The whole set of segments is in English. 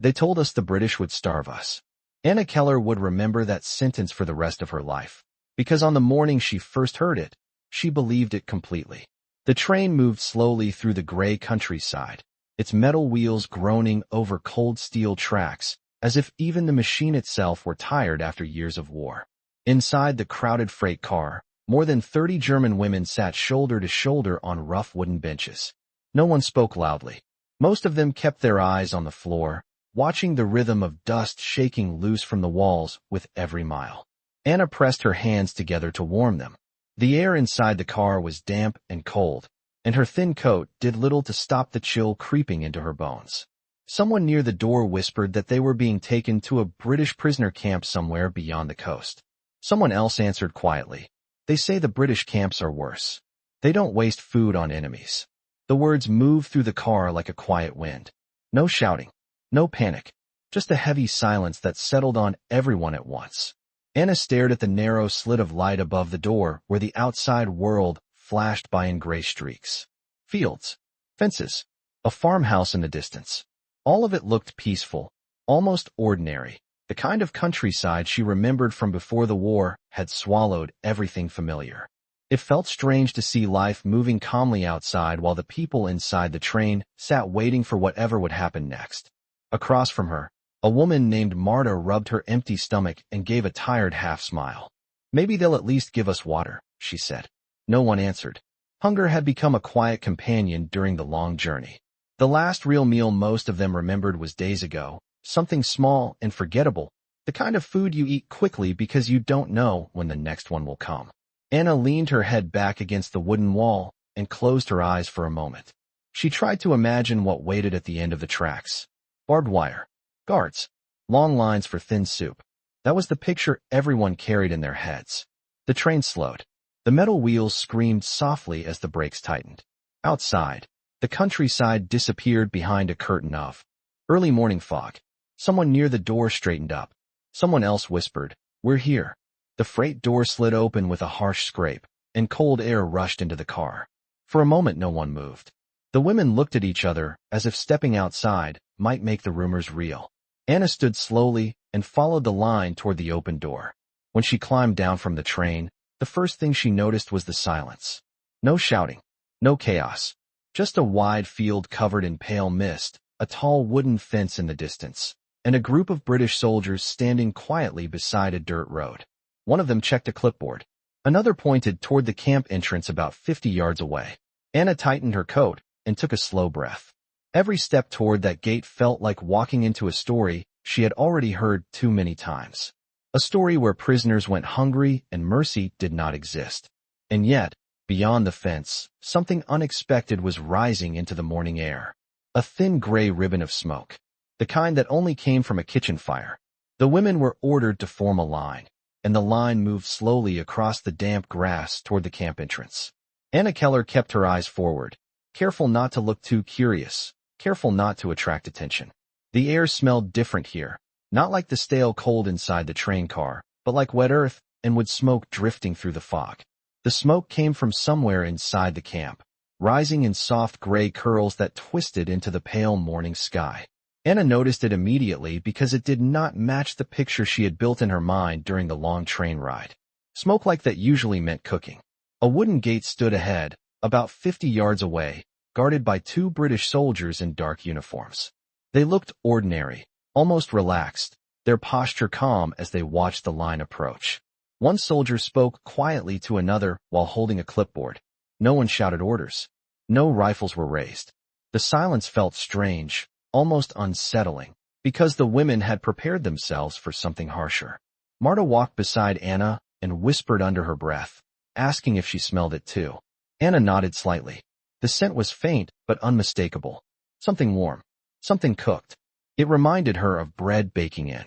They told us the British would starve us. Anna Keller would remember that sentence for the rest of her life, because on the morning she first heard it, she believed it completely. The train moved slowly through the gray countryside, its metal wheels groaning over cold steel tracks, as if even the machine itself were tired after years of war. Inside the crowded freight car, more than 30 German women sat shoulder to shoulder on rough wooden benches. No one spoke loudly. Most of them kept their eyes on the floor, watching the rhythm of dust shaking loose from the walls with every mile. Anna pressed her hands together to warm them. The air inside the car was damp and cold, and her thin coat did little to stop the chill creeping into her bones. Someone near the door whispered that they were being taken to a British prisoner camp somewhere beyond the coast. Someone else answered quietly, "They say the British camps are worse. They don't waste food on enemies." The words moved through the car like a quiet wind. No shouting, no panic, just a heavy silence that settled on everyone at once. Anna stared at the narrow slit of light above the door where the outside world flashed by in gray streaks. Fields, fences, a farmhouse in the distance. All of it looked peaceful, almost ordinary. The kind of countryside she remembered from before the war had swallowed everything familiar. It felt strange to see life moving calmly outside while the people inside the train sat waiting for whatever would happen next. Across from her, a woman named Marta rubbed her empty stomach and gave a tired half-smile. "Maybe they'll at least give us water," she said. No one answered. Hunger had become a quiet companion during the long journey. The last real meal most of them remembered was days ago, something small and forgettable, the kind of food you eat quickly because you don't know when the next one will come. Anna leaned her head back against the wooden wall and closed her eyes for a moment. She tried to imagine what waited at the end of the tracks. Barbed wire, guards, long lines for thin soup. That was the picture everyone carried in their heads. The train slowed. The metal wheels screamed softly as the brakes tightened. Outside, the countryside disappeared behind a curtain of early morning fog. Someone near the door straightened up. Someone else whispered, "We're here." The freight door slid open with a harsh scrape, and cold air rushed into the car. For a moment no one moved. The women looked at each other as if stepping outside might make the rumors real. Anna stood slowly and followed the line toward the open door. When she climbed down from the train, the first thing she noticed was the silence. No shouting, no chaos, just a wide field covered in pale mist, a tall wooden fence in the distance, and a group of British soldiers standing quietly beside a dirt road. One of them checked a clipboard. Another pointed toward the camp entrance about 50 yards away. Anna tightened her coat and took a slow breath. Every step toward that gate felt like walking into a story she had already heard too many times. A story where prisoners went hungry and mercy did not exist. And yet, beyond the fence, something unexpected was rising into the morning air. A thin gray ribbon of smoke. The kind that only came from a kitchen fire. The women were ordered to form a line, and the line moved slowly across the damp grass toward the camp entrance. Anna Keller kept her eyes forward, careful not to look too curious, careful not to attract attention. The air smelled different here, not like the stale cold inside the train car, but like wet earth and wood smoke drifting through the fog. The smoke came from somewhere inside the camp, rising in soft gray curls that twisted into the pale morning sky. Anna noticed it immediately because it did not match the picture she had built in her mind during the long train ride. Smoke like that usually meant cooking. A wooden gate stood ahead, about 50 yards away, guarded by 2 British soldiers in dark uniforms. They looked ordinary, almost relaxed, their posture calm as they watched the line approach. One soldier spoke quietly to another while holding a clipboard. No one shouted orders. No rifles were raised. The silence felt strange, almost unsettling, because the women had prepared themselves for something harsher. Marta walked beside Anna and whispered under her breath, asking if she smelled it too. Anna nodded slightly. The scent was faint but unmistakable. Something warm. Something cooked. It reminded her of bread baking in.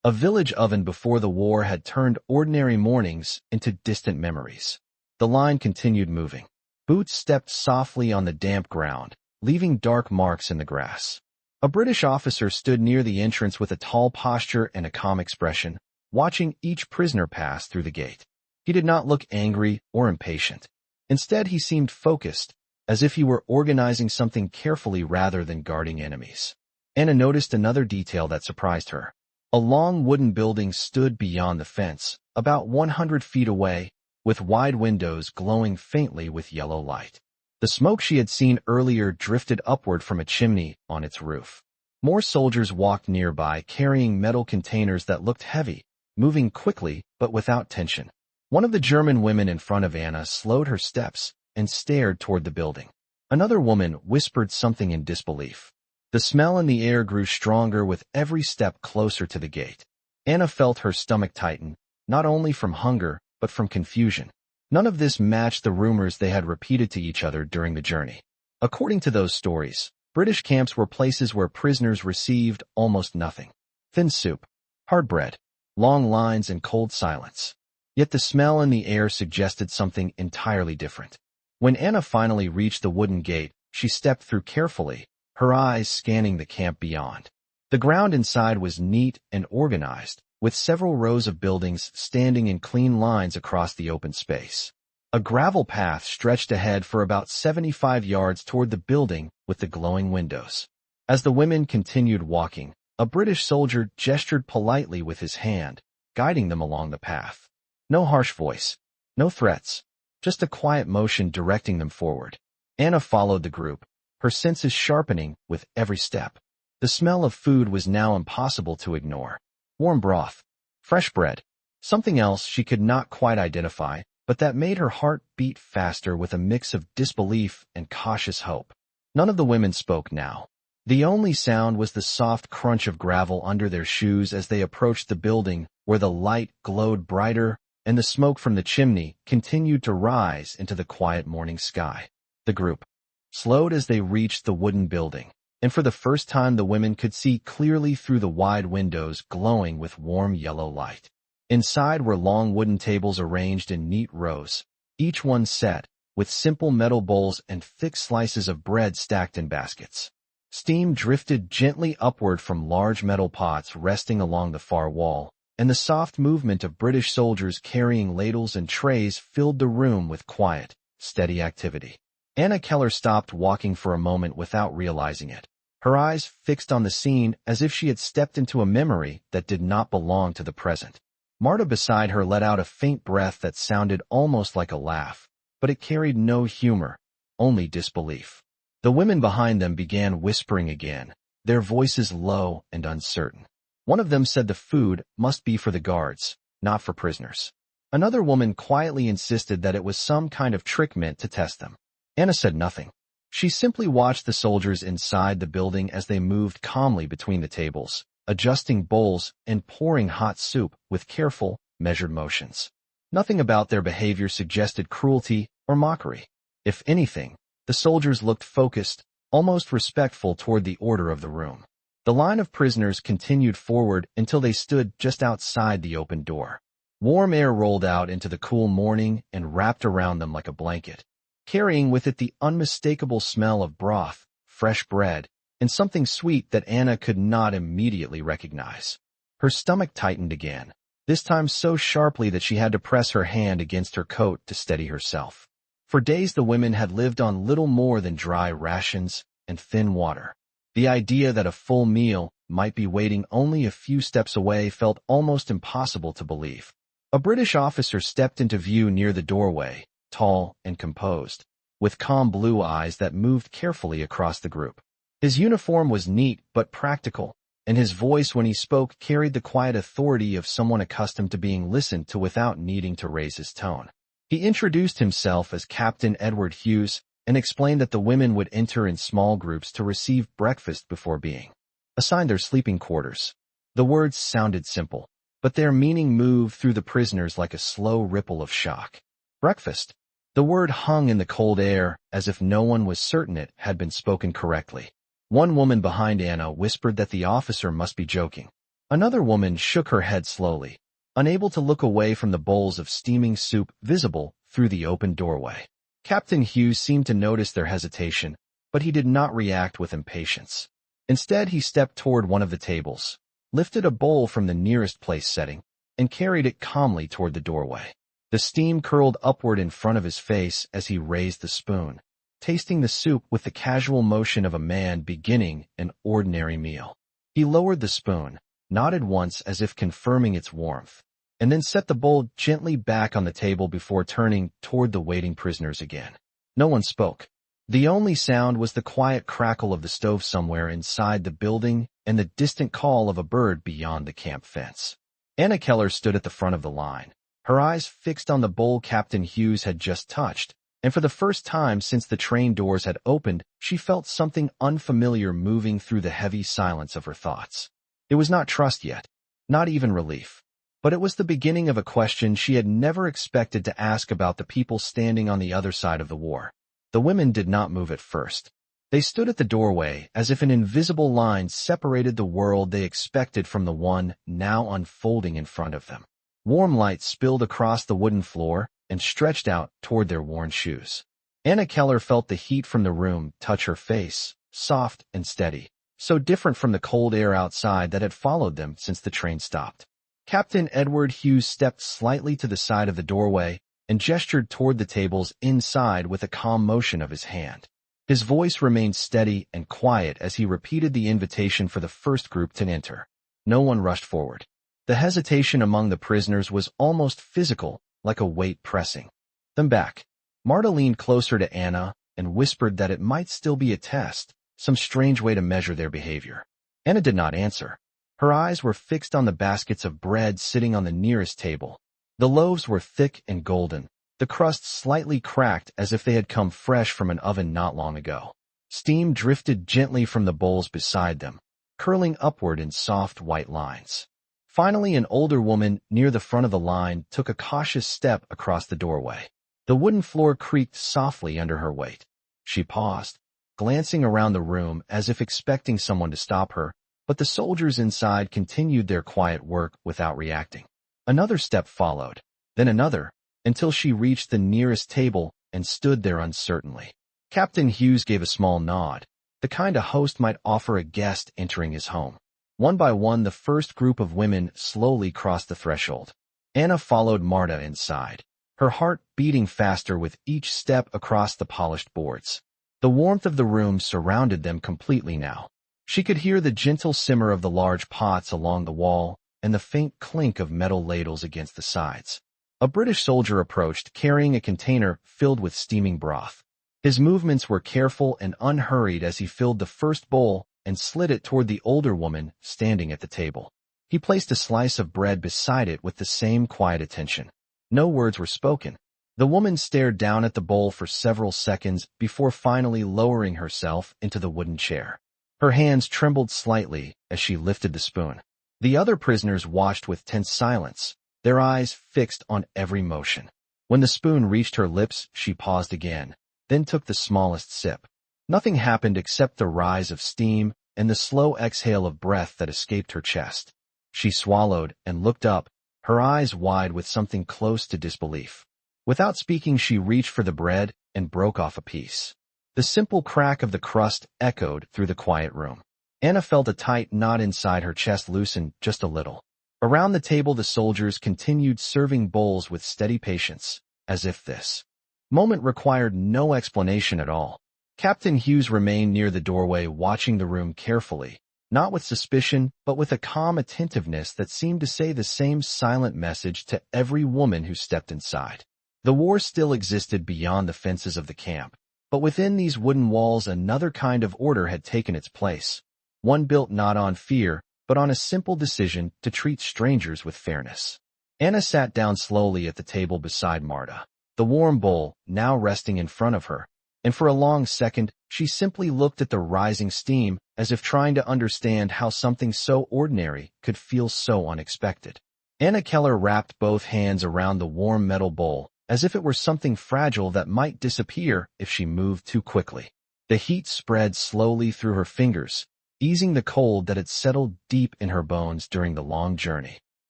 A village oven before the war had turned ordinary mornings into distant memories. The line continued moving. Boots stepped softly on the damp ground, leaving dark marks in the grass. A British officer stood near the entrance with a tall posture and a calm expression, watching each prisoner pass through the gate. He did not look angry or impatient. Instead, he seemed focused, as if he were organizing something carefully rather than guarding enemies. Anna noticed another detail that surprised her. A long wooden building stood beyond the fence, about 100 feet away, with wide windows glowing faintly with yellow light. The smoke she had seen earlier drifted upward from a chimney on its roof. More soldiers walked nearby, carrying metal containers that looked heavy, moving quickly but without tension. One of the German women in front of Anna slowed her steps and stared toward the building. Another woman whispered something in disbelief. The smell in the air grew stronger with every step closer to the gate. Anna felt her stomach tighten, not only from hunger, but from confusion. None of this matched the rumors they had repeated to each other during the journey. According to those stories, British camps were places where prisoners received almost nothing. Thin soup, hard bread, long lines, and cold silence. Yet the smell in the air suggested something entirely different. When Anna finally reached the wooden gate, she stepped through carefully, her eyes scanning the camp beyond. The ground inside was neat and organized, with several rows of buildings standing in clean lines across the open space. A gravel path stretched ahead for about 75 yards toward the building with the glowing windows. As the women continued walking, a British soldier gestured politely with his hand, guiding them along the path. No harsh voice, no threats, just a quiet motion directing them forward. Anna followed the group, her senses sharpening with every step. The smell of food was now impossible to ignore. Warm broth, fresh bread, something else she could not quite identify, but that made her heart beat faster with a mix of disbelief and cautious hope. None of the women spoke now. The only sound was the soft crunch of gravel under their shoes as they approached the building, where the light glowed brighter and the smoke from the chimney continued to rise into the quiet morning sky. The group slowed as they reached the wooden building, and for the first time the women could see clearly through the wide windows glowing with warm yellow light. Inside were long wooden tables arranged in neat rows, each one set, with simple metal bowls and thick slices of bread stacked in baskets. Steam drifted gently upward from large metal pots resting along the far wall, and the soft movement of British soldiers carrying ladles and trays filled the room with quiet, steady activity. Anna Keller stopped walking for a moment without realizing it, her eyes fixed on the scene as if she had stepped into a memory that did not belong to the present. Marta beside her let out a faint breath that sounded almost like a laugh, but it carried no humor, only disbelief. The women behind them began whispering again, their voices low and uncertain. One of them said the food must be for the guards, not for prisoners. Another woman quietly insisted that it was some kind of trick meant to test them. Anna said nothing. She simply watched the soldiers inside the building as they moved calmly between the tables, adjusting bowls and pouring hot soup with careful, measured motions. Nothing about their behavior suggested cruelty or mockery. If anything, the soldiers looked focused, almost respectful toward the order of the room. The line of prisoners continued forward until they stood just outside the open door. Warm air rolled out into the cool morning and wrapped around them like a blanket, carrying with it the unmistakable smell of broth, fresh bread, and something sweet that Anna could not immediately recognize. Her stomach tightened again, this time so sharply that she had to press her hand against her coat to steady herself. For days the women had lived on little more than dry rations and thin water. The idea that a full meal might be waiting only a few steps away felt almost impossible to believe. A British officer stepped into view near the doorway, tall and composed, with calm blue eyes that moved carefully across the group. His uniform was neat but practical, and his voice when he spoke carried the quiet authority of someone accustomed to being listened to without needing to raise his tone. He introduced himself as Captain Edward Hughes and explained that the women would enter in small groups to receive breakfast before being assigned their sleeping quarters. The words sounded simple, but their meaning moved through the prisoners like a slow ripple of shock. Breakfast. The word hung in the cold air as if no one was certain it had been spoken correctly. One woman behind Anna whispered that the officer must be joking. Another woman shook her head slowly, unable to look away from the bowls of steaming soup visible through the open doorway. Captain Hughes seemed to notice their hesitation, but he did not react with impatience. Instead, he stepped toward one of the tables, lifted a bowl from the nearest place setting, and carried it calmly toward the doorway. The steam curled upward in front of his face as he raised the spoon. tasting the soup with the casual motion of a man beginning an ordinary meal. He lowered the spoon, nodded once as if confirming its warmth, and then set the bowl gently back on the table before turning toward the waiting prisoners again. No one spoke. The only sound was the quiet crackle of the stove somewhere inside the building and the distant call of a bird beyond the camp fence. Anna Keller stood at the front of the line, her eyes fixed on the bowl Captain Hughes had just touched, and for the first time since the train doors had opened, she felt something unfamiliar moving through the heavy silence of her thoughts. It was not trust yet, not even relief, but it was the beginning of a question she had never expected to ask about the people standing on the other side of the war. The women did not move at first. They stood at the doorway as if an invisible line separated the world they expected from the one now unfolding in front of them. Warm light spilled across the wooden floor and stretched out toward their worn shoes. Anna Keller felt the heat from the room touch her face, soft and steady, so different from the cold air outside that had followed them since the train stopped. Captain Edward Hughes stepped slightly to the side of the doorway and gestured toward the tables inside with a calm motion of his hand. His voice remained steady and quiet as he repeated the invitation for the first group to enter. No one rushed forward. The hesitation among the prisoners was almost physical, like a weight pressing them back. Marta leaned closer to Anna and whispered that it might still be a test, some strange way to measure their behavior. Anna did not answer. Her eyes were fixed on the baskets of bread sitting on the nearest table. The loaves were thick and golden, the crust slightly cracked as if they had come fresh from an oven not long ago. Steam drifted gently from the bowls beside them, curling upward in soft white lines. Finally, an older woman near the front of the line took a cautious step across the doorway. The wooden floor creaked softly under her weight. She paused, glancing around the room as if expecting someone to stop her, but the soldiers inside continued their quiet work without reacting. Another step followed, then another, until she reached the nearest table and stood there uncertainly. Captain Hughes gave a small nod, the kind a host might offer a guest entering his home. One by one, the first group of women slowly crossed the threshold. Anna followed Marta inside, her heart beating faster with each step across the polished boards. The warmth of the room surrounded them completely now. She could hear the gentle simmer of the large pots along the wall and the faint clink of metal ladles against the sides. A British soldier approached, carrying a container filled with steaming broth. His movements were careful and unhurried as he filled the first bowl and slid it toward the older woman standing at the table. He placed a slice of bread beside it with the same quiet attention. No words were spoken. The woman stared down at the bowl for several seconds before finally lowering herself into the wooden chair. Her hands trembled slightly as she lifted the spoon. The other prisoners watched with tense silence, their eyes fixed on every motion. When the spoon reached her lips, she paused again, then took the smallest sip. Nothing happened except the rise of steam and the slow exhale of breath that escaped her chest. She swallowed and looked up, her eyes wide with something close to disbelief. Without speaking, she reached for the bread and broke off a piece. The simple crack of the crust echoed through the quiet room. Anna felt a tight knot inside her chest loosen just a little. Around the table, the soldiers continued serving bowls with steady patience, as if this moment required no explanation at all. Captain Hughes remained near the doorway, watching the room carefully, not with suspicion, but with a calm attentiveness that seemed to say the same silent message to every woman who stepped inside. The war still existed beyond the fences of the camp, but within these wooden walls another kind of order had taken its place. One built not on fear, but on a simple decision to treat strangers with fairness. Anna sat down slowly at the table beside Marta, the warm bowl now resting in front of her, and for a long second she simply looked at the rising steam as if trying to understand how something so ordinary could feel so unexpected. Anna Keller wrapped both hands around the warm metal bowl as if it were something fragile that might disappear if she moved too quickly. The heat spread slowly through her fingers, easing the cold that had settled deep in her bones during the long journey.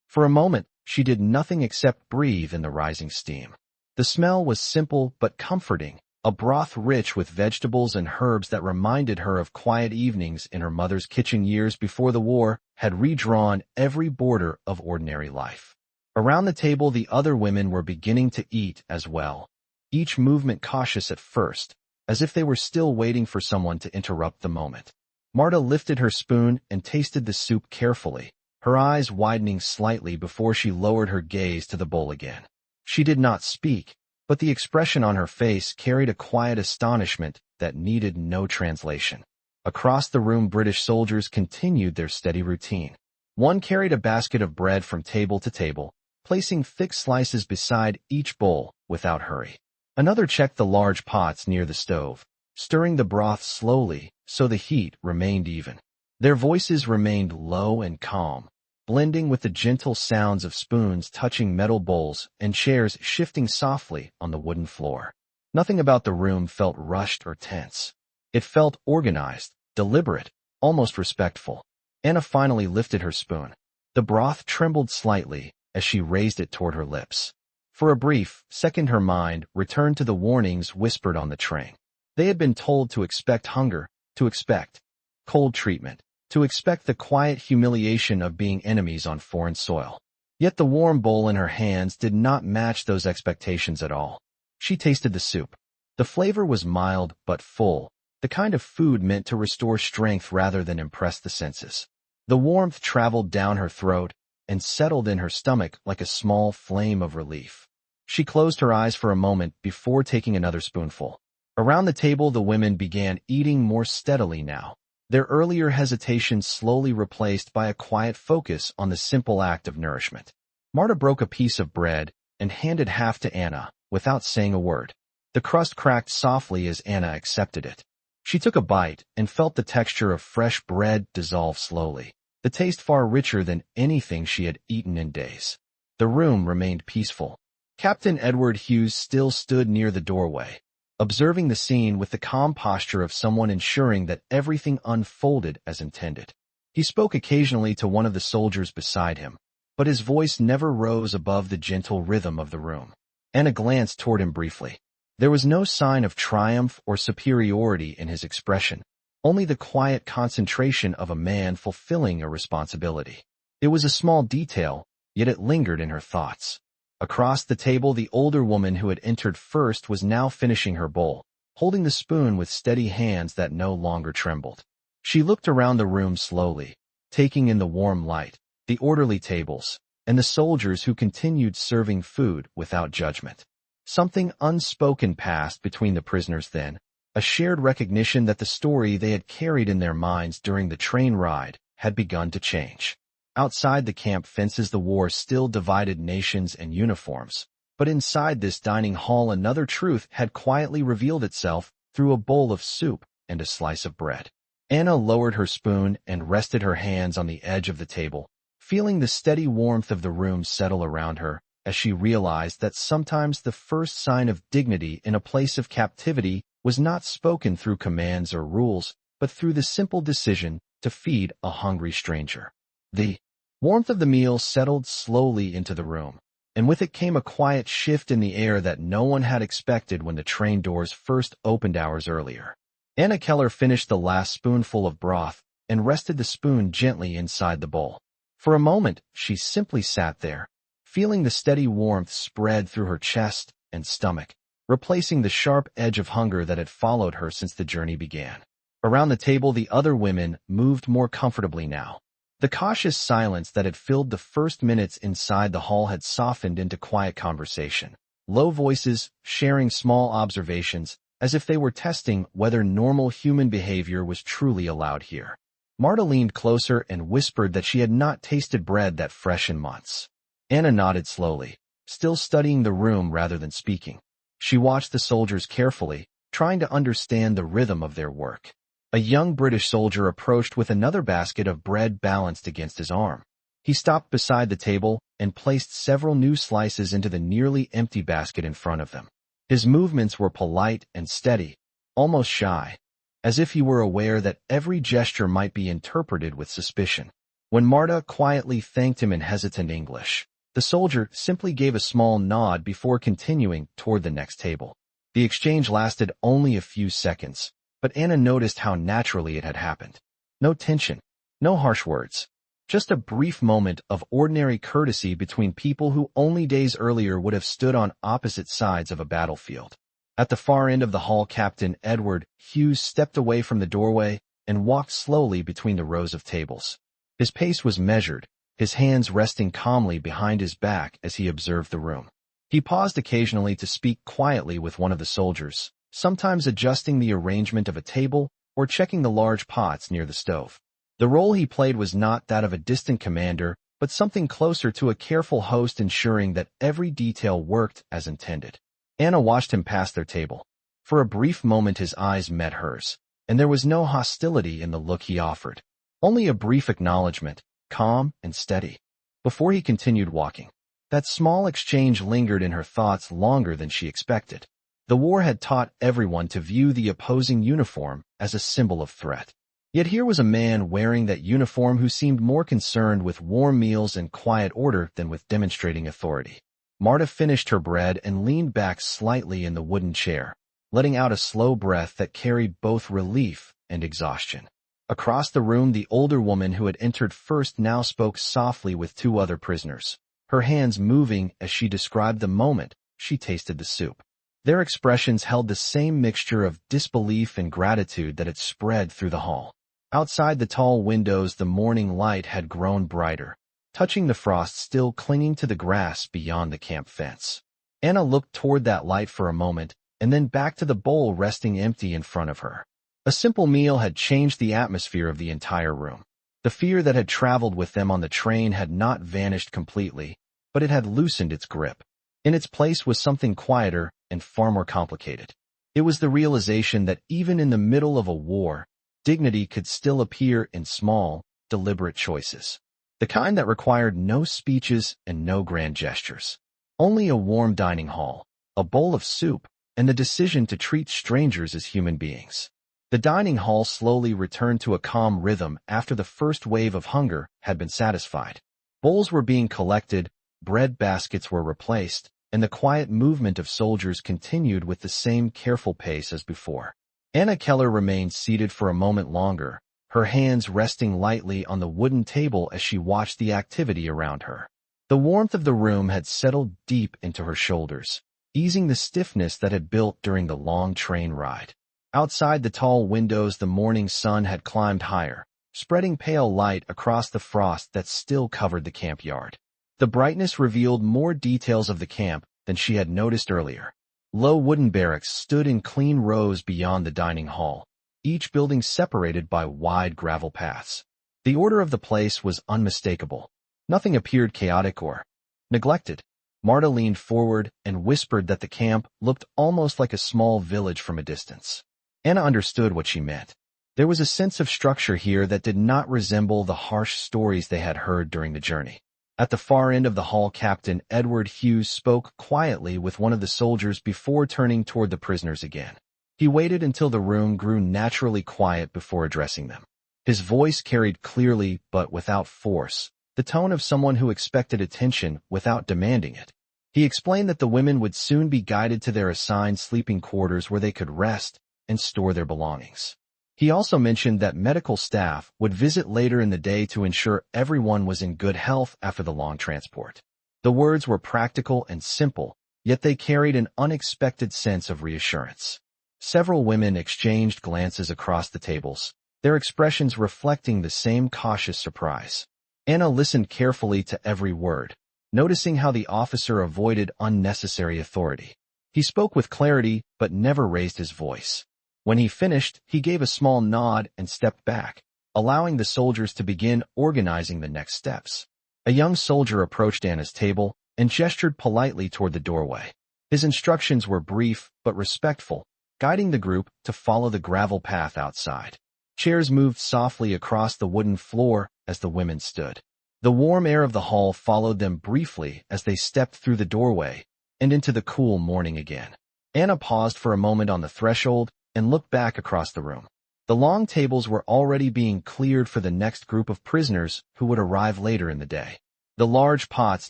For a moment, she did nothing except breathe in the rising steam. The smell was simple but comforting, a broth rich with vegetables and herbs that reminded her of quiet evenings in her mother's kitchen years before the war had redrawn every border of ordinary life. Around the table, the other women were beginning to eat as well, each movement cautious at first, as if they were still waiting for someone to interrupt the moment. Marta lifted her spoon and tasted the soup carefully, her eyes widening slightly before she lowered her gaze to the bowl again. She did not speak, but the expression on her face carried a quiet astonishment that needed no translation. Across the room, British soldiers continued their steady routine. One carried a basket of bread from table to table, placing thick slices beside each bowl without hurry. Another checked the large pots near the stove, stirring the broth slowly so the heat remained even. Their voices remained low and calm, blending with the gentle sounds of spoons touching metal bowls and chairs shifting softly on the wooden floor. Nothing about the room felt rushed or tense. It felt organized, deliberate, almost respectful. Anna finally lifted her spoon. The broth trembled slightly as she raised it toward her lips. For a brief second her mind returned to the warnings whispered on the train. They had been told to expect hunger, to expect cold treatment, to expect the quiet humiliation of being enemies on foreign soil. Yet the warm bowl in her hands did not match those expectations at all. She tasted the soup. The flavor was mild but full, the kind of food meant to restore strength rather than impress the senses. The warmth traveled down her throat and settled in her stomach like a small flame of relief. She closed her eyes for a moment before taking another spoonful. Around the table, the women began eating more steadily now, their earlier hesitation slowly replaced by a quiet focus on the simple act of nourishment. Marta broke a piece of bread and handed half to Anna, without saying a word. The crust cracked softly as Anna accepted it. She took a bite and felt the texture of fresh bread dissolve slowly, the taste far richer than anything she had eaten in days. The room remained peaceful. Captain Edward Hughes still stood near the doorway, observing the scene with the calm posture of someone ensuring that everything unfolded as intended. He spoke occasionally to one of the soldiers beside him, but his voice never rose above the gentle rhythm of the room. Anna glanced toward him briefly. There was no sign of triumph or superiority in his expression, only the quiet concentration of a man fulfilling a responsibility. It was a small detail, yet it lingered in her thoughts. Across the table, the older woman who had entered first was now finishing her bowl, holding the spoon with steady hands that no longer trembled. She looked around the room slowly, taking in the warm light, the orderly tables, and the soldiers who continued serving food without judgment. Something unspoken passed between the prisoners then, a shared recognition that the story they had carried in their minds during the train ride had begun to change. Outside the camp fences, the war still divided nations and uniforms, but inside this dining hall another truth had quietly revealed itself through a bowl of soup and a slice of bread. Anna lowered her spoon and rested her hands on the edge of the table, feeling the steady warmth of the room settle around her as she realized that sometimes the first sign of dignity in a place of captivity was not spoken through commands or rules, but through the simple decision to feed a hungry stranger. The warmth of the meal settled slowly into the room, and with it came a quiet shift in the air that no one had expected when the train doors first opened hours earlier. Anna Keller finished the last spoonful of broth and rested the spoon gently inside the bowl. For a moment, she simply sat there, feeling the steady warmth spread through her chest and stomach, replacing the sharp edge of hunger that had followed her since the journey began. Around the table, the other women moved more comfortably now. The cautious silence that had filled the first minutes inside the hall had softened into quiet conversation, low voices sharing small observations as if they were testing whether normal human behavior was truly allowed here. Marta leaned closer and whispered that she had not tasted bread that fresh in months. Anna nodded slowly, still studying the room rather than speaking. She watched the soldiers carefully, trying to understand the rhythm of their work. A young British soldier approached with another basket of bread balanced against his arm. He stopped beside the table and placed several new slices into the nearly empty basket in front of them. His movements were polite and steady, almost shy, as if he were aware that every gesture might be interpreted with suspicion. When Marta quietly thanked him in hesitant English, the soldier simply gave a small nod before continuing toward the next table. The exchange lasted only a few seconds, but Anna noticed how naturally it had happened. No tension, no harsh words, just a brief moment of ordinary courtesy between people who only days earlier would have stood on opposite sides of a battlefield. At the far end of the hall, Captain Edward Hughes stepped away from the doorway and walked slowly between the rows of tables. His pace was measured, his hands resting calmly behind his back as he observed the room. He paused occasionally to speak quietly with one of the soldiers, sometimes adjusting the arrangement of a table or checking the large pots near the stove. The role he played was not that of a distant commander, but something closer to a careful host, ensuring that every detail worked as intended. Anna watched him pass their table. For a brief moment his eyes met hers, and there was no hostility in the look he offered. Only a brief acknowledgement, calm and steady. Before he continued walking, that small exchange lingered in her thoughts longer than she expected. The war had taught everyone to view the opposing uniform as a symbol of threat. Yet here was a man wearing that uniform who seemed more concerned with warm meals and quiet order than with demonstrating authority. Marta finished her bread and leaned back slightly in the wooden chair, letting out a slow breath that carried both relief and exhaustion. Across the room, the older woman who had entered first now spoke softly with two other prisoners, her hands moving as she described the moment she tasted the soup. Their expressions held the same mixture of disbelief and gratitude that had spread through the hall. Outside the tall windows, the morning light had grown brighter, touching the frost still clinging to the grass beyond the camp fence. Anna looked toward that light for a moment, and then back to the bowl resting empty in front of her. A simple meal had changed the atmosphere of the entire room. The fear that had traveled with them on the train had not vanished completely, but it had loosened its grip. In its place was something quieter and far more complicated. It was the realization that even in the middle of a war, dignity could still appear in small, deliberate choices. The kind that required no speeches and no grand gestures. Only a warm dining hall, a bowl of soup, and the decision to treat strangers as human beings. The dining hall slowly returned to a calm rhythm after the first wave of hunger had been satisfied. Bowls were being collected, bread baskets were replaced, and the quiet movement of soldiers continued with the same careful pace as before. Anna Keller remained seated for a moment longer, her hands resting lightly on the wooden table as she watched the activity around her. The warmth of the room had settled deep into her shoulders, easing the stiffness that had built during the long train ride. Outside the tall windows, the morning sun had climbed higher, spreading pale light across the frost that still covered the camp yard. The brightness revealed more details of the camp than she had noticed earlier. Low wooden barracks stood in clean rows beyond the dining hall, each building separated by wide gravel paths. The order of the place was unmistakable. Nothing appeared chaotic or neglected. Marta leaned forward and whispered that the camp looked almost like a small village from a distance. Anna understood what she meant. There was a sense of structure here that did not resemble the harsh stories they had heard during the journey. At the far end of the hall, Captain Edward Hughes spoke quietly with one of the soldiers before turning toward the prisoners again. He waited until the room grew naturally quiet before addressing them. His voice carried clearly but without force, the tone of someone who expected attention without demanding it. He explained that the women would soon be guided to their assigned sleeping quarters where they could rest and store their belongings. He also mentioned that medical staff would visit later in the day to ensure everyone was in good health after the long transport. The words were practical and simple, yet they carried an unexpected sense of reassurance. Several women exchanged glances across the tables, their expressions reflecting the same cautious surprise. Anna listened carefully to every word, noticing how the officer avoided unnecessary authority. He spoke with clarity but never raised his voice. When he finished, he gave a small nod and stepped back, allowing the soldiers to begin organizing the next steps. A young soldier approached Anna's table and gestured politely toward the doorway. His instructions were brief but respectful, guiding the group to follow the gravel path outside. Chairs moved softly across the wooden floor as the women stood. The warm air of the hall followed them briefly as they stepped through the doorway and into the cool morning again. Anna paused for a moment on the threshold and looked back across the room. The long tables were already being cleared for the next group of prisoners who would arrive later in the day. The large pots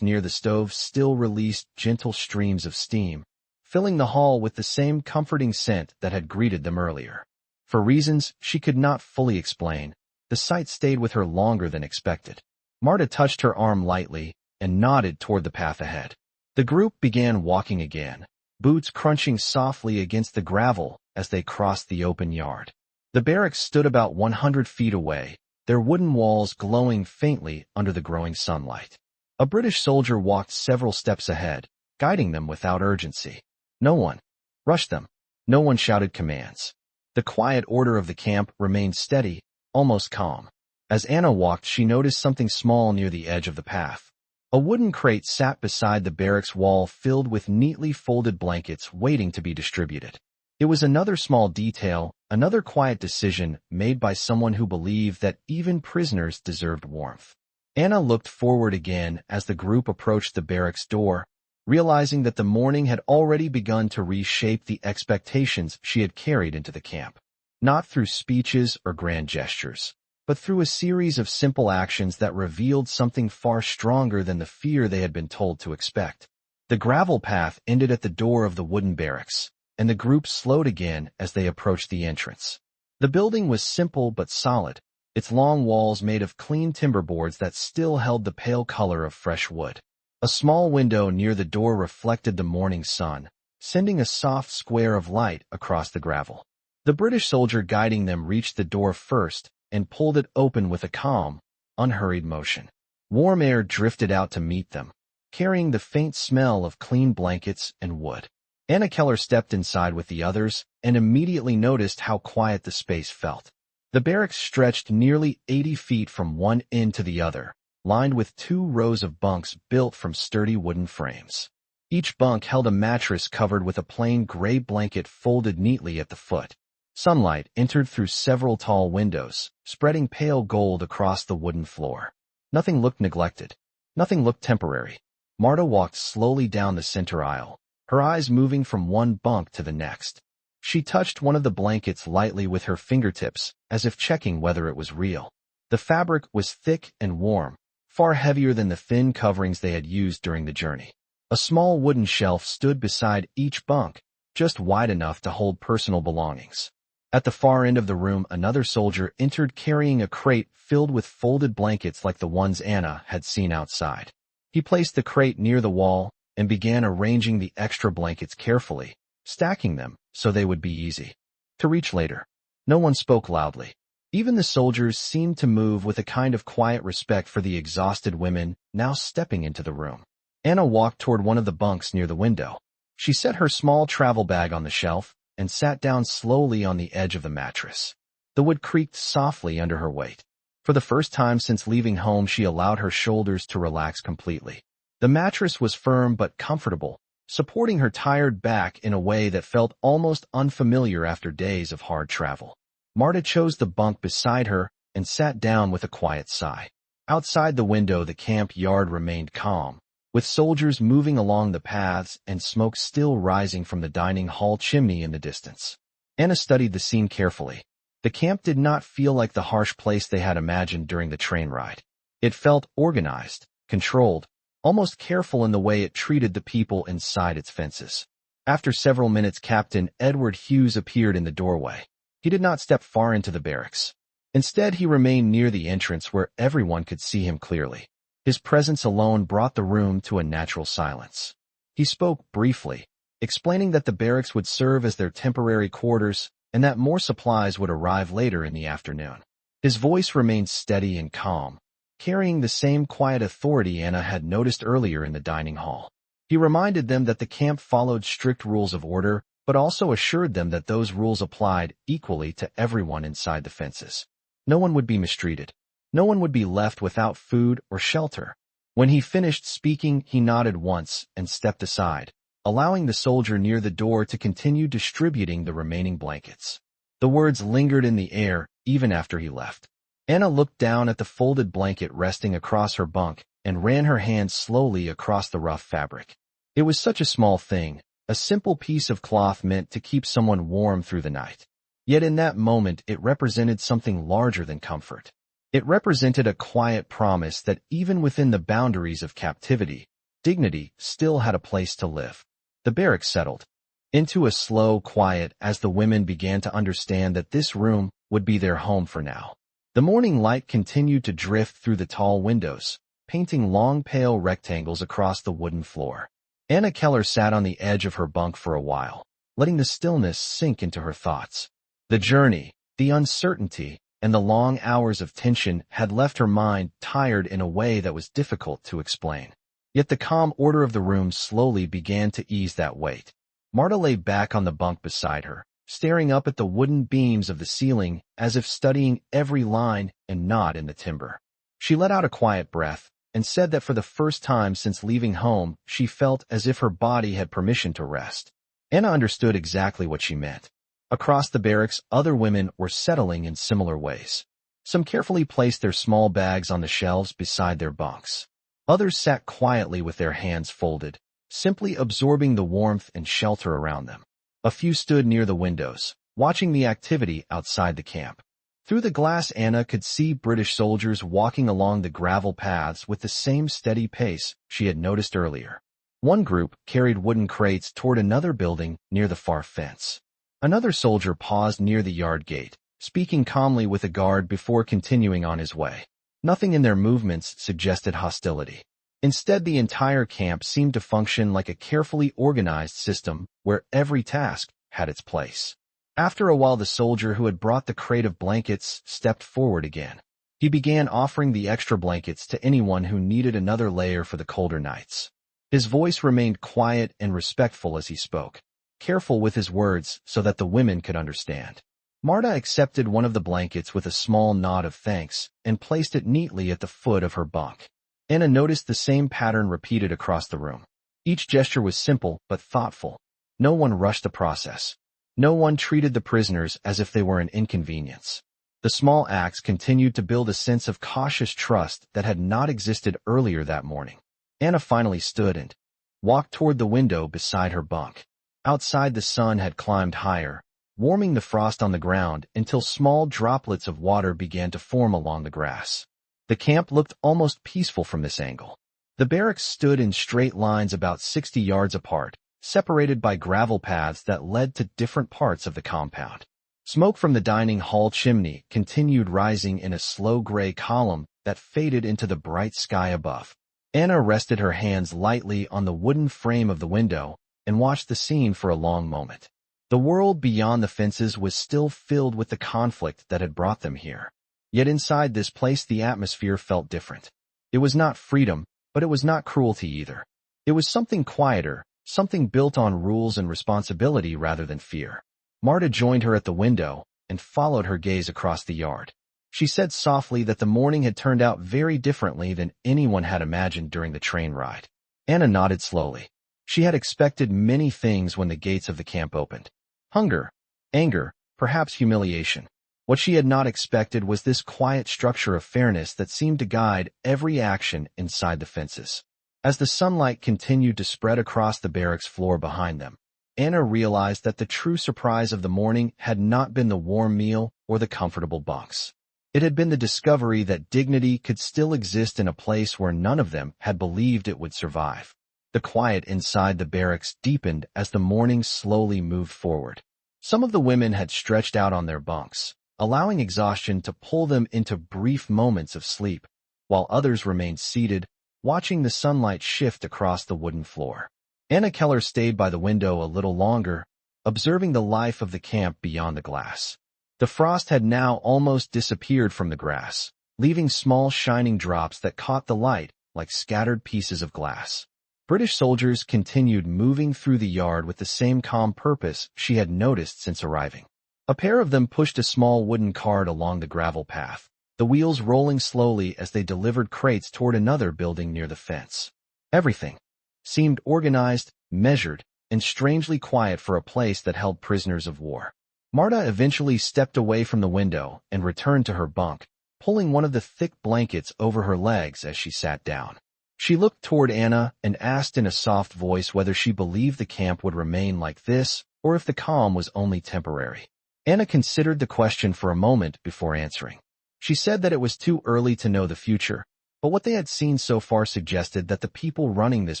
near the stove still released gentle streams of steam, filling the hall with the same comforting scent that had greeted them earlier. For reasons she could not fully explain, the sight stayed with her longer than expected. Marta touched her arm lightly and nodded toward the path ahead. The group began walking again, boots crunching softly against the gravel as they crossed the open yard. The barracks stood about 100 feet away, their wooden walls glowing faintly under the growing sunlight. A British soldier walked several steps ahead, guiding them without urgency. No one rushed them. No one shouted commands. The quiet order of the camp remained steady, almost calm. As Anna walked, she noticed something small near the edge of the path. A wooden crate sat beside the barracks wall filled with neatly folded blankets waiting to be distributed. It was another small detail, another quiet decision made by someone who believed that even prisoners deserved warmth. Anna looked forward again as the group approached the barracks door, realizing that the morning had already begun to reshape the expectations she had carried into the camp. Not through speeches or grand gestures, but through a series of simple actions that revealed something far stronger than the fear they had been told to expect. The gravel path ended at the door of the wooden barracks, and the group slowed again as they approached the entrance. The building was simple but solid, its long walls made of clean timber boards that still held the pale color of fresh wood. A small window near the door reflected the morning sun, sending a soft square of light across the gravel. The British soldier guiding them reached the door first and pulled it open with a calm, unhurried motion. Warm air drifted out to meet them, carrying the faint smell of clean blankets and wood. Anna Keller stepped inside with the others and immediately noticed how quiet the space felt. The barracks stretched nearly 80 feet from one end to the other, lined with 2 rows of bunks built from sturdy wooden frames. Each bunk held a mattress covered with a plain gray blanket folded neatly at the foot. Sunlight entered through several tall windows, spreading pale gold across the wooden floor. Nothing looked neglected. Nothing looked temporary. Marta walked slowly down the center aisle, her eyes moving from one bunk to the next. She touched one of the blankets lightly with her fingertips, as if checking whether it was real. The fabric was thick and warm, far heavier than the thin coverings they had used during the journey. A small wooden shelf stood beside each bunk, just wide enough to hold personal belongings. At the far end of the room, another soldier entered carrying a crate filled with folded blankets like the ones Anna had seen outside. He placed the crate near the wall and began arranging the extra blankets carefully, stacking them so they would be easy to reach later. No one spoke loudly. Even the soldiers seemed to move with a kind of quiet respect for the exhausted women now stepping into the room. Anna walked toward one of the bunks near the window. She set her small travel bag on the shelf and sat down slowly on the edge of the mattress. The wood creaked softly under her weight. For the first time since leaving home, she allowed her shoulders to relax completely. The mattress was firm but comfortable, supporting her tired back in a way that felt almost unfamiliar after days of hard travel. Marta chose the bunk beside her and sat down with a quiet sigh. Outside the window, the camp yard remained calm, with soldiers moving along the paths and smoke still rising from the dining hall chimney in the distance. Anna studied the scene carefully. The camp did not feel like the harsh place they had imagined during the train ride. It felt organized, controlled, almost careful in the way it treated the people inside its fences. After several minutes, Captain Edward Hughes appeared in the doorway. He did not step far into the barracks. Instead, he remained near the entrance where everyone could see him clearly. His presence alone brought the room to a natural silence. He spoke briefly, explaining that the barracks would serve as their temporary quarters and that more supplies would arrive later in the afternoon. His voice remained steady and calm, carrying the same quiet authority Anna had noticed earlier in the dining hall. He reminded them that the camp followed strict rules of order, but also assured them that those rules applied equally to everyone inside the fences. No one would be mistreated. No one would be left without food or shelter. When he finished speaking, he nodded once and stepped aside, allowing the soldier near the door to continue distributing the remaining blankets. The words lingered in the air even after he left. Anna looked down at the folded blanket resting across her bunk and ran her hand slowly across the rough fabric. It was such a small thing, a simple piece of cloth meant to keep someone warm through the night. Yet in that moment it represented something larger than comfort. It represented a quiet promise that even within the boundaries of captivity, dignity still had a place to live. The barracks settled into a slow quiet as the women began to understand that this room would be their home for now. The morning light continued to drift through the tall windows, painting long pale rectangles across the wooden floor. Anna Keller sat on the edge of her bunk for a while, letting the stillness sink into her thoughts. The journey, the uncertainty, and the long hours of tension had left her mind tired in a way that was difficult to explain. Yet the calm order of the room slowly began to ease that weight. Marta lay back on the bunk beside her, staring up at the wooden beams of the ceiling as if studying every line and knot in the timber. She let out a quiet breath and said that for the first time since leaving home, she felt as if her body had permission to rest. Anna understood exactly what she meant. Across the barracks, other women were settling in similar ways. Some carefully placed their small bags on the shelves beside their bunks. Others sat quietly with their hands folded, simply absorbing the warmth and shelter around them. A few stood near the windows, watching the activity outside the camp. Through the glass, Anna could see British soldiers walking along the gravel paths with the same steady pace she had noticed earlier. One group carried wooden crates toward another building near the far fence. Another soldier paused near the yard gate, speaking calmly with a guard before continuing on his way. Nothing in their movements suggested hostility. Instead, the entire camp seemed to function like a carefully organized system where every task had its place. After a while, the soldier who had brought the crate of blankets stepped forward again. He began offering the extra blankets to anyone who needed another layer for the colder nights. His voice remained quiet and respectful as he spoke, careful with his words so that the women could understand. Marta accepted one of the blankets with a small nod of thanks and placed it neatly at the foot of her bunk. Anna noticed the same pattern repeated across the room. Each gesture was simple but thoughtful. No one rushed the process. No one treated the prisoners as if they were an inconvenience. The small acts continued to build a sense of cautious trust that had not existed earlier that morning. Anna finally stood and walked toward the window beside her bunk. Outside, the sun had climbed higher, warming the frost on the ground until small droplets of water began to form along the grass. The camp looked almost peaceful from this angle. The barracks stood in straight lines about 60 yards apart, separated by gravel paths that led to different parts of the compound. Smoke from the dining hall chimney continued rising in a slow gray column that faded into the bright sky above. Anna rested her hands lightly on the wooden frame of the window and watched the scene for a long moment. The world beyond the fences was still filled with the conflict that had brought them here. Yet inside this place the atmosphere felt different. It was not freedom, but it was not cruelty either. It was something quieter, something built on rules and responsibility rather than fear. Marta joined her at the window and followed her gaze across the yard. She said softly that the morning had turned out very differently than anyone had imagined during the train ride. Anna nodded slowly. She had expected many things when the gates of the camp opened. Hunger, anger, perhaps humiliation. What she had not expected was this quiet structure of fairness that seemed to guide every action inside the fences. As the sunlight continued to spread across the barracks floor behind them, Anna realized that the true surprise of the morning had not been the warm meal or the comfortable bunks. It had been the discovery that dignity could still exist in a place where none of them had believed it would survive. The quiet inside the barracks deepened as the morning slowly moved forward. Some of the women had stretched out on their bunks, allowing exhaustion to pull them into brief moments of sleep, while others remained seated, watching the sunlight shift across the wooden floor. Anna Keller stayed by the window a little longer, observing the life of the camp beyond the glass. The frost had now almost disappeared from the grass, leaving small shining drops that caught the light like scattered pieces of glass. British soldiers continued moving through the yard with the same calm purpose she had noticed since arriving. A pair of them pushed a small wooden cart along the gravel path, the wheels rolling slowly as they delivered crates toward another building near the fence. Everything seemed organized, measured, and strangely quiet for a place that held prisoners of war. Marta eventually stepped away from the window and returned to her bunk, pulling one of the thick blankets over her legs as she sat down. She looked toward Anna and asked in a soft voice whether she believed the camp would remain like this or if the calm was only temporary. Anna considered the question for a moment before answering. She said that it was too early to know the future, but what they had seen so far suggested that the people running this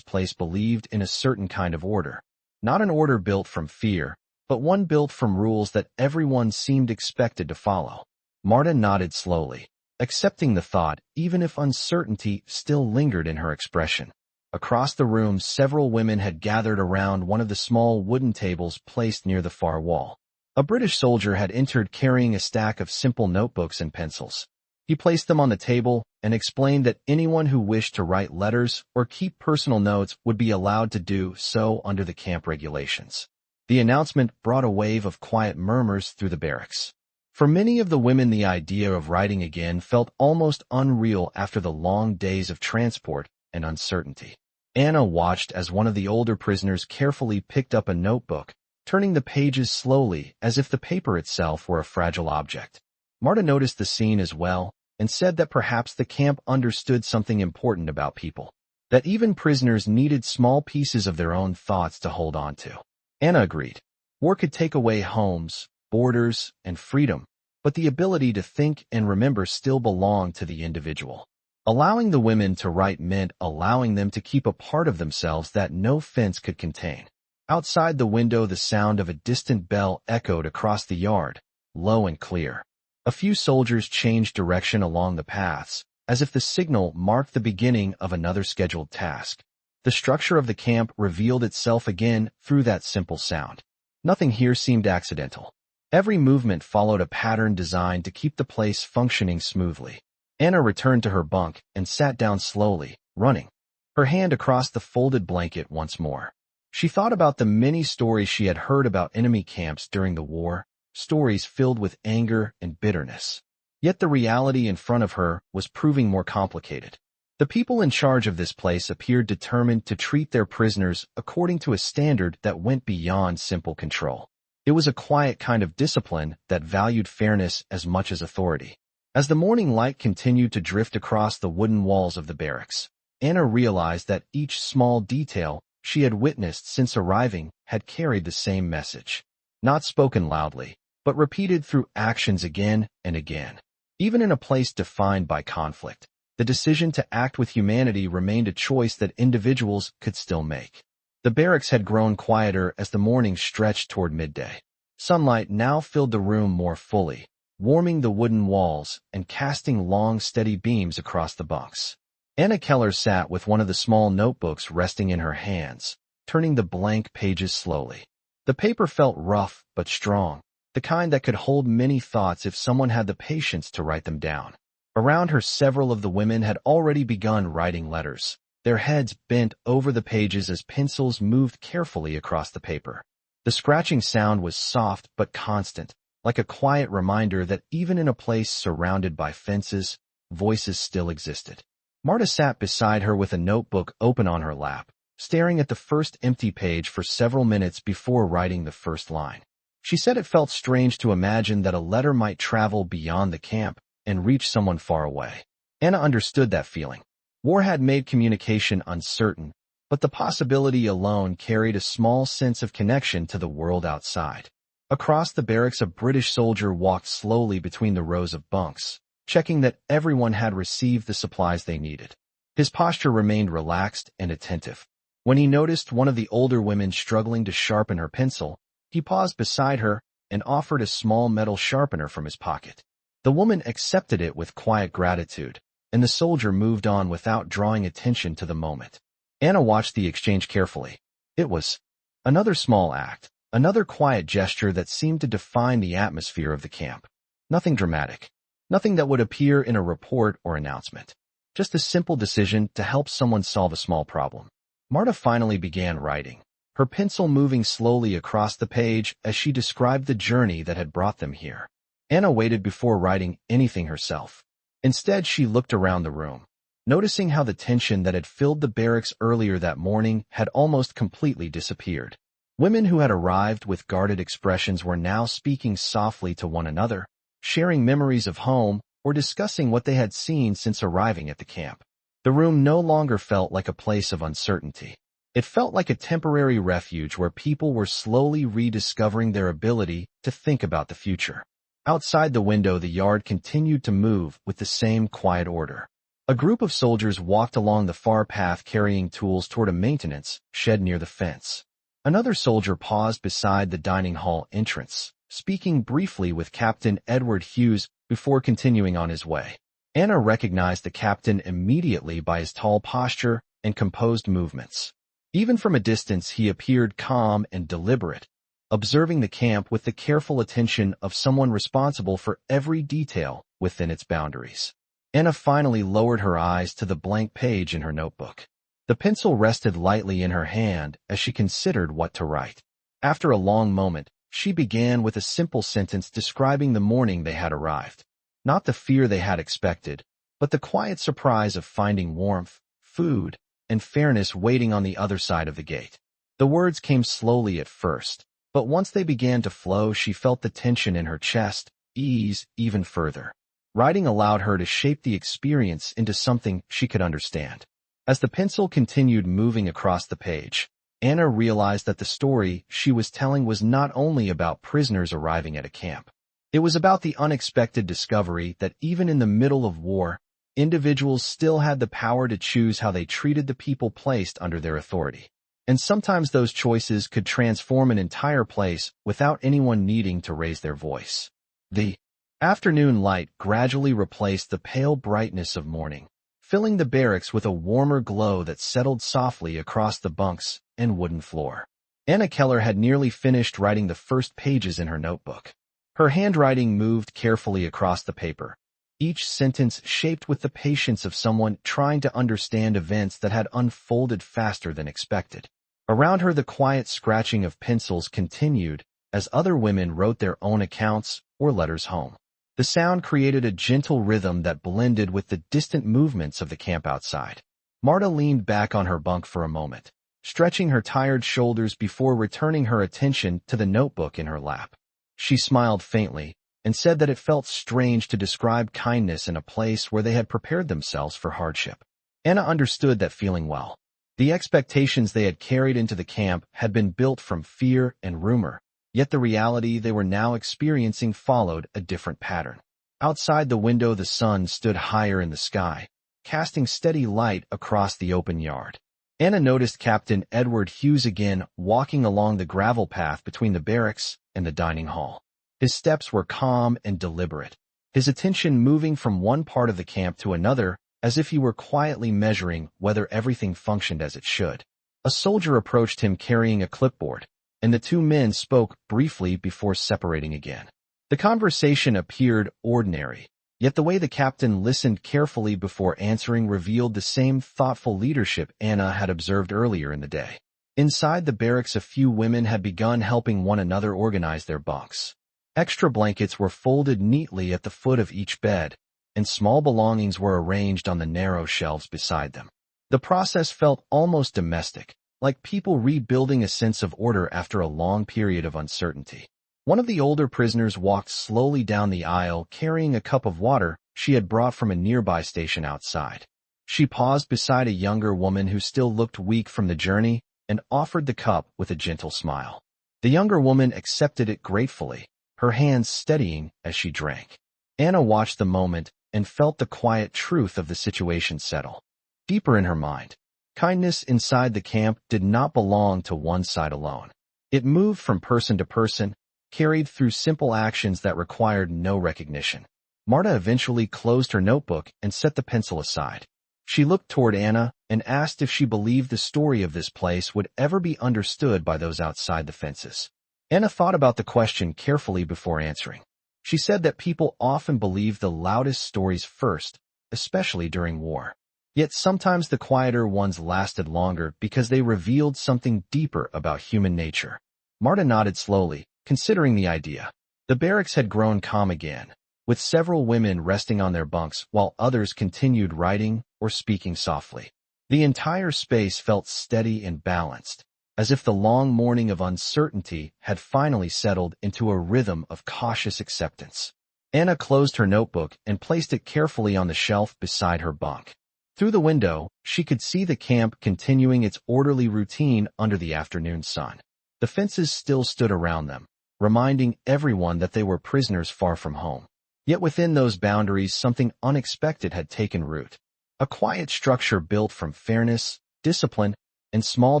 place believed in a certain kind of order. Not an order built from fear, but one built from rules that everyone seemed expected to follow. Marta nodded slowly, accepting the thought even if uncertainty still lingered in her expression. Across the room, several women had gathered around one of the small wooden tables placed near the far wall. A British soldier had entered carrying a stack of simple notebooks and pencils. He placed them on the table and explained that anyone who wished to write letters or keep personal notes would be allowed to do so under the camp regulations. The announcement brought a wave of quiet murmurs through the barracks. For many of the women, the idea of writing again felt almost unreal after the long days of transport and uncertainty. Anna watched as one of the older prisoners carefully picked up a notebook, turning the pages slowly as if the paper itself were a fragile object. Marta noticed the scene as well and said that perhaps the camp understood something important about people, that even prisoners needed small pieces of their own thoughts to hold on to. Anna agreed. War could take away homes, borders, and freedom, but the ability to think and remember still belonged to the individual. Allowing the women to write meant allowing them to keep a part of themselves that no fence could contain. Outside the window, the sound of a distant bell echoed across the yard, low and clear. A few soldiers changed direction along the paths, as if the signal marked the beginning of another scheduled task. The structure of the camp revealed itself again through that simple sound. Nothing here seemed accidental. Every movement followed a pattern designed to keep the place functioning smoothly. Anna returned to her bunk and sat down slowly, running her hand across the folded blanket once more. She thought about the many stories she had heard about enemy camps during the war, stories filled with anger and bitterness. Yet the reality in front of her was proving more complicated. The people in charge of this place appeared determined to treat their prisoners according to a standard that went beyond simple control. It was a quiet kind of discipline that valued fairness as much as authority. As the morning light continued to drift across the wooden walls of the barracks, Anna realized that each small detail she had witnessed since arriving had carried the same message. Not spoken loudly, but repeated through actions again and again. Even in a place defined by conflict, the decision to act with humanity remained a choice that individuals could still make. The barracks had grown quieter as the morning stretched toward midday. Sunlight now filled the room more fully, warming the wooden walls and casting long, steady beams across the bunks. Anna Keller sat with one of the small notebooks resting in her hands, turning the blank pages slowly. The paper felt rough but strong, the kind that could hold many thoughts if someone had the patience to write them down. Around her, several of the women had already begun writing letters, their heads bent over the pages as pencils moved carefully across the paper. The scratching sound was soft but constant, like a quiet reminder that even in a place surrounded by fences, voices still existed. Marta sat beside her with a notebook open on her lap, staring at the first empty page for several minutes before writing the first line. She said it felt strange to imagine that a letter might travel beyond the camp and reach someone far away. Anna understood that feeling. War had made communication uncertain, but the possibility alone carried a small sense of connection to the world outside. Across the barracks, a British soldier walked slowly between the rows of bunks, checking that everyone had received the supplies they needed. His posture remained relaxed and attentive. When he noticed one of the older women struggling to sharpen her pencil, he paused beside her and offered a small metal sharpener from his pocket. The woman accepted it with quiet gratitude, and the soldier moved on without drawing attention to the moment. Anna watched the exchange carefully. It was another small act, another quiet gesture that seemed to define the atmosphere of the camp. Nothing dramatic. Nothing that would appear in a report or announcement. Just a simple decision to help someone solve a small problem. Marta finally began writing, her pencil moving slowly across the page as she described the journey that had brought them here. Anna waited before writing anything herself. Instead, she looked around the room, noticing how the tension that had filled the barracks earlier that morning had almost completely disappeared. Women who had arrived with guarded expressions were now speaking softly to one another, sharing memories of home or discussing what they had seen since arriving at the camp. The room no longer felt like a place of uncertainty. It felt like a temporary refuge where people were slowly rediscovering their ability to think about the future. Outside the window, the yard continued to move with the same quiet order. A group of soldiers walked along the far path carrying tools toward a maintenance shed near the fence. Another soldier paused beside the dining hall entrance, speaking briefly with Captain Edward Hughes before continuing on his way. Anna recognized the captain immediately by his tall posture and composed movements. Even from a distance he appeared calm and deliberate, observing the camp with the careful attention of someone responsible for every detail within its boundaries. Anna finally lowered her eyes to the blank page in her notebook. The pencil rested lightly in her hand as she considered what to write. After a long moment, she began with a simple sentence describing the morning they had arrived. Not the fear they had expected, but the quiet surprise of finding warmth, food, and fairness waiting on the other side of the gate. The words came slowly at first, but once they began to flow, she felt the tension in her chest ease even further. Writing allowed her to shape the experience into something she could understand. As the pencil continued moving across the page, Anna realized that the story she was telling was not only about prisoners arriving at a camp. It was about the unexpected discovery that even in the middle of war, individuals still had the power to choose how they treated the people placed under their authority. And sometimes those choices could transform an entire place without anyone needing to raise their voice. The afternoon light gradually replaced the pale brightness of morning, filling the barracks with a warmer glow that settled softly across the bunks and wooden floor. Anna Keller had nearly finished writing the first pages in her notebook. Her handwriting moved carefully across the paper, each sentence shaped with the patience of someone trying to understand events that had unfolded faster than expected. Around her, the quiet scratching of pencils continued as other women wrote their own accounts or letters home. The sound created a gentle rhythm that blended with the distant movements of the camp outside. Marta leaned back on her bunk for a moment, stretching her tired shoulders before returning her attention to the notebook in her lap. She smiled faintly and said that it felt strange to describe kindness in a place where they had prepared themselves for hardship. Anna understood that feeling well. The expectations they had carried into the camp had been built from fear and rumor, yet the reality they were now experiencing followed a different pattern. Outside the window, the sun stood higher in the sky, casting steady light across the open yard. Anna noticed Captain Edward Hughes again walking along the gravel path between the barracks and the dining hall. His steps were calm and deliberate, his attention moving from one part of the camp to another as if he were quietly measuring whether everything functioned as it should. A soldier approached him carrying a clipboard, and the two men spoke briefly before separating again. The conversation appeared ordinary, yet the way the captain listened carefully before answering revealed the same thoughtful leadership Anna had observed earlier in the day. Inside the barracks, a few women had begun helping one another organize their bunks. Extra blankets were folded neatly at the foot of each bed, and small belongings were arranged on the narrow shelves beside them. The process felt almost domestic, like people rebuilding a sense of order after a long period of uncertainty. One of the older prisoners walked slowly down the aisle carrying a cup of water she had brought from a nearby station outside. She paused beside a younger woman who still looked weak from the journey and offered the cup with a gentle smile. The younger woman accepted it gratefully, her hands steadying as she drank. Anna watched the moment and felt the quiet truth of the situation settle deeper in her mind. Kindness inside the camp did not belong to one side alone. It moved from person to person, carried through simple actions that required no recognition. Marta eventually closed her notebook and set the pencil aside. She looked toward Anna and asked if she believed the story of this place would ever be understood by those outside the fences. Anna thought about the question carefully before answering. She said that people often believe the loudest stories first, especially during war. Yet sometimes the quieter ones lasted longer because they revealed something deeper about human nature. Marta nodded slowly, considering the idea. The barracks had grown calm again, with several women resting on their bunks while others continued writing or speaking softly. The entire space felt steady and balanced, as if the long morning of uncertainty had finally settled into a rhythm of cautious acceptance. Anna closed her notebook and placed it carefully on the shelf beside her bunk. Through the window, she could see the camp continuing its orderly routine under the afternoon sun. The fences still stood around them, reminding everyone that they were prisoners far from home. Yet within those boundaries, something unexpected had taken root. A quiet structure built from fairness, discipline, and small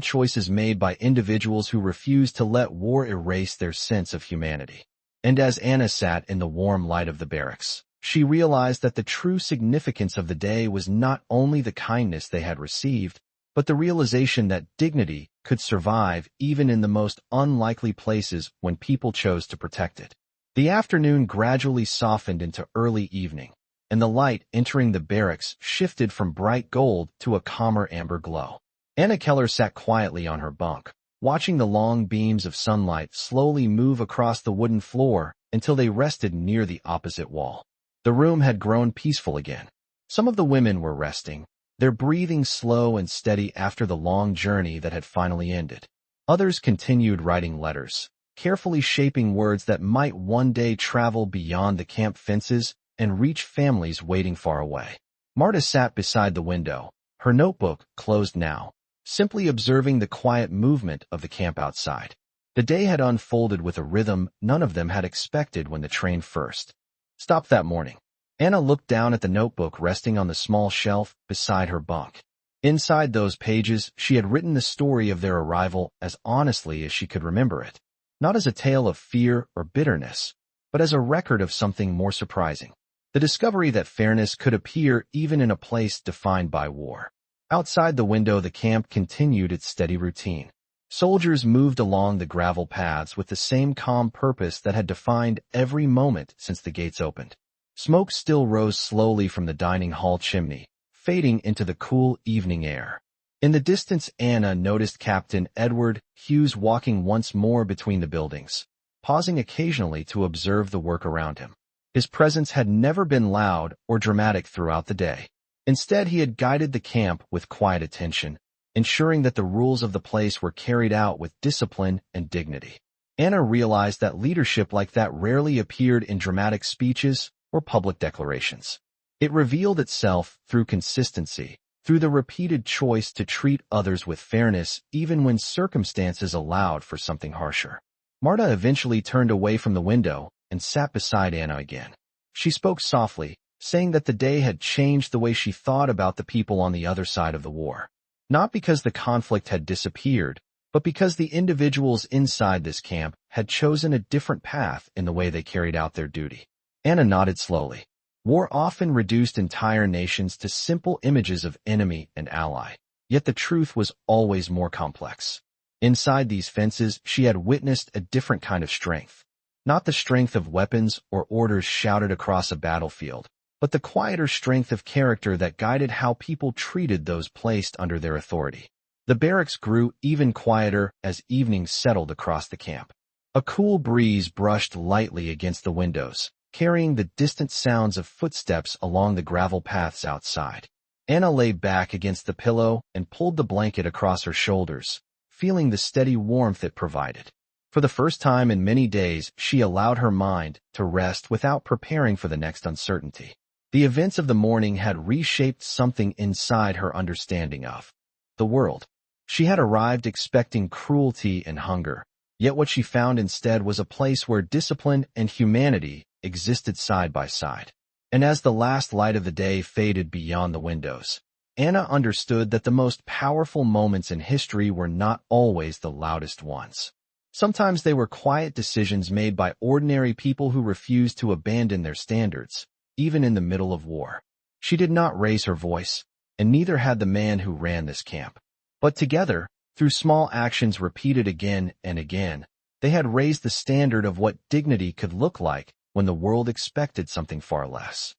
choices made by individuals who refused to let war erase their sense of humanity. And as Anna sat in the warm light of the barracks, she realized that the true significance of the day was not only the kindness they had received, but the realization that dignity could survive even in the most unlikely places when people chose to protect it. The afternoon gradually softened into early evening, and the light entering the barracks shifted from bright gold to a calmer amber glow. Anna Keller sat quietly on her bunk, watching the long beams of sunlight slowly move across the wooden floor until they rested near the opposite wall. The room had grown peaceful again. Some of the women were resting, their breathing slow and steady after the long journey that had finally ended. Others continued writing letters, carefully shaping words that might one day travel beyond the camp fences and reach families waiting far away. Marta sat beside the window, her notebook closed now, simply observing the quiet movement of the camp outside. The day had unfolded with a rhythm none of them had expected when the train first stopped that morning. Anna looked down at the notebook resting on the small shelf beside her bunk. Inside those pages, she had written the story of their arrival as honestly as she could remember it, not as a tale of fear or bitterness, but as a record of something more surprising. The discovery that fairness could appear even in a place defined by war. Outside the window, the camp continued its steady routine. Soldiers moved along the gravel paths with the same calm purpose that had defined every moment since the gates opened. Smoke still rose slowly from the dining hall chimney, fading into the cool evening air. In the distance, Anna noticed Captain Edward Hughes walking once more between the buildings, pausing occasionally to observe the work around him. His presence had never been loud or dramatic throughout the day. Instead, he had guided the camp with quiet attention, ensuring that the rules of the place were carried out with discipline and dignity. Anna realized that leadership like that rarely appeared in dramatic speeches or public declarations. It revealed itself through consistency, through the repeated choice to treat others with fairness even when circumstances allowed for something harsher. Marta eventually turned away from the window and sat beside Anna again. She spoke softly, saying that the day had changed the way she thought about the people on the other side of the war. Not because the conflict had disappeared, but because the individuals inside this camp had chosen a different path in the way they carried out their duty. Anna nodded slowly. War often reduced entire nations to simple images of enemy and ally, yet the truth was always more complex. Inside these fences, she had witnessed a different kind of strength. Not the strength of weapons or orders shouted across a battlefield, but the quieter strength of character that guided how people treated those placed under their authority. The barracks grew even quieter as evening settled across the camp. A cool breeze brushed lightly against the windows, carrying the distant sounds of footsteps along the gravel paths outside. Anna lay back against the pillow and pulled the blanket across her shoulders, feeling the steady warmth it provided. For the first time in many days, she allowed her mind to rest without preparing for the next uncertainty. The events of the morning had reshaped something inside her understanding of the world. She had arrived expecting cruelty and hunger, yet what she found instead was a place where discipline and humanity existed side by side. And as the last light of the day faded beyond the windows, Anna understood that the most powerful moments in history were not always the loudest ones. Sometimes they were quiet decisions made by ordinary people who refused to abandon their standards, even in the middle of war. She did not raise her voice, and neither had the man who ran this camp. But together, through small actions repeated again and again, they had raised the standard of what dignity could look like when the world expected something far less.